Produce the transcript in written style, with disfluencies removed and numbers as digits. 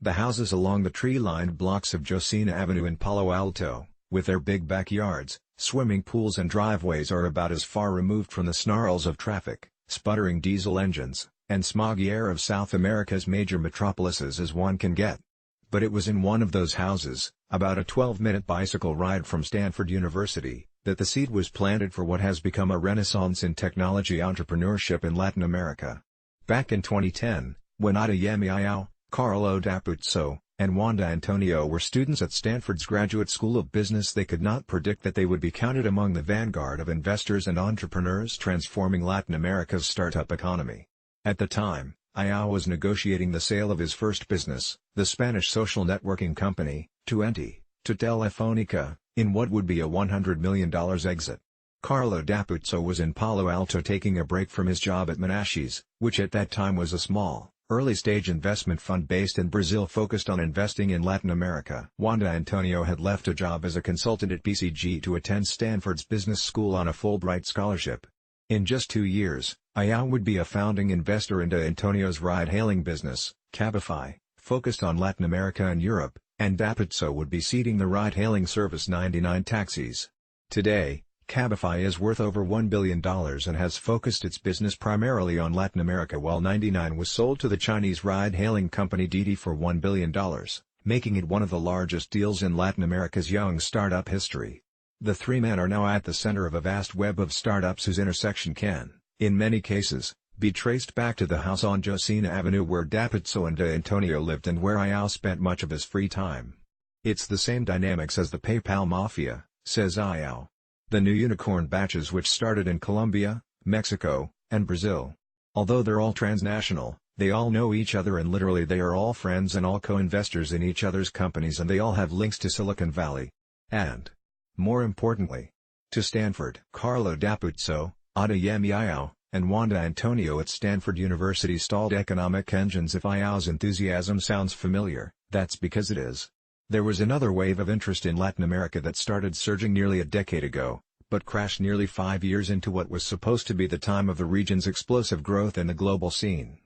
The houses along the tree-lined blocks of Josena Avenue in Palo Alto, with their big backyards, swimming pools and driveways are about as far removed from the snarls of traffic, sputtering diesel engines, and smoggy air of South America's major metropolises as one can get. But it was in one of those houses, about a 12-minute bicycle ride from Stanford University, that the seed was planted for what has become a renaissance in technology entrepreneurship in Latin America. Back in 2010, when Adeyemi Ayao, Carlo D'Apuzzo, and Wanda Antonio were students at Stanford's Graduate School of Business, they could not predict that they would be counted among the vanguard of investors and entrepreneurs transforming Latin America's startup economy. At the time, Ayao was negotiating the sale of his first business, the Spanish social networking company, to Telefónica, in what would be a $100 million exit. Carlo D'Apuzzo was in Palo Alto taking a break from his job at Menashes, which at that time was a small, early-stage investment fund based in Brazil focused on investing in Latin America. Wanda Antonio had left a job as a consultant at BCG to attend Stanford's business school on a Fulbright scholarship. In just 2 years, Ayao would be a founding investor into Antonio's ride-hailing business, Cabify, focused on Latin America and Europe, and D'Apuzzo would be seeding the ride-hailing service 99 Taxis. Today, Cabify is worth over $1 billion and has focused its business primarily on Latin America, while 99 was sold to the Chinese ride-hailing company Didi for $1 billion, making it one of the largest deals in Latin America's young startup history. The three men are now at the center of a vast web of startups whose intersection can, in many cases, be traced back to the house on Josena Avenue where D'Apuzzo and Antonio lived and where Ayao spent much of his free time. It's the same dynamics as the PayPal mafia, says Ayao. The new unicorn batches which started in Colombia, Mexico, and Brazil. Although they're all transnational, they all know each other and literally they are all friends and all co-investors in each other's companies, and they all have links to Silicon Valley. And, more importantly, to Stanford. Carlo D'Apuzzo, Adeyemi Ayao, and Wanda Antonio at Stanford University stalled economic engines. If Ayao's enthusiasm sounds familiar, that's because it is. There was another wave of interest in Latin America that started surging nearly a decade ago, but crashed nearly 5 years into what was supposed to be the time of the region's explosive growth in the global scene.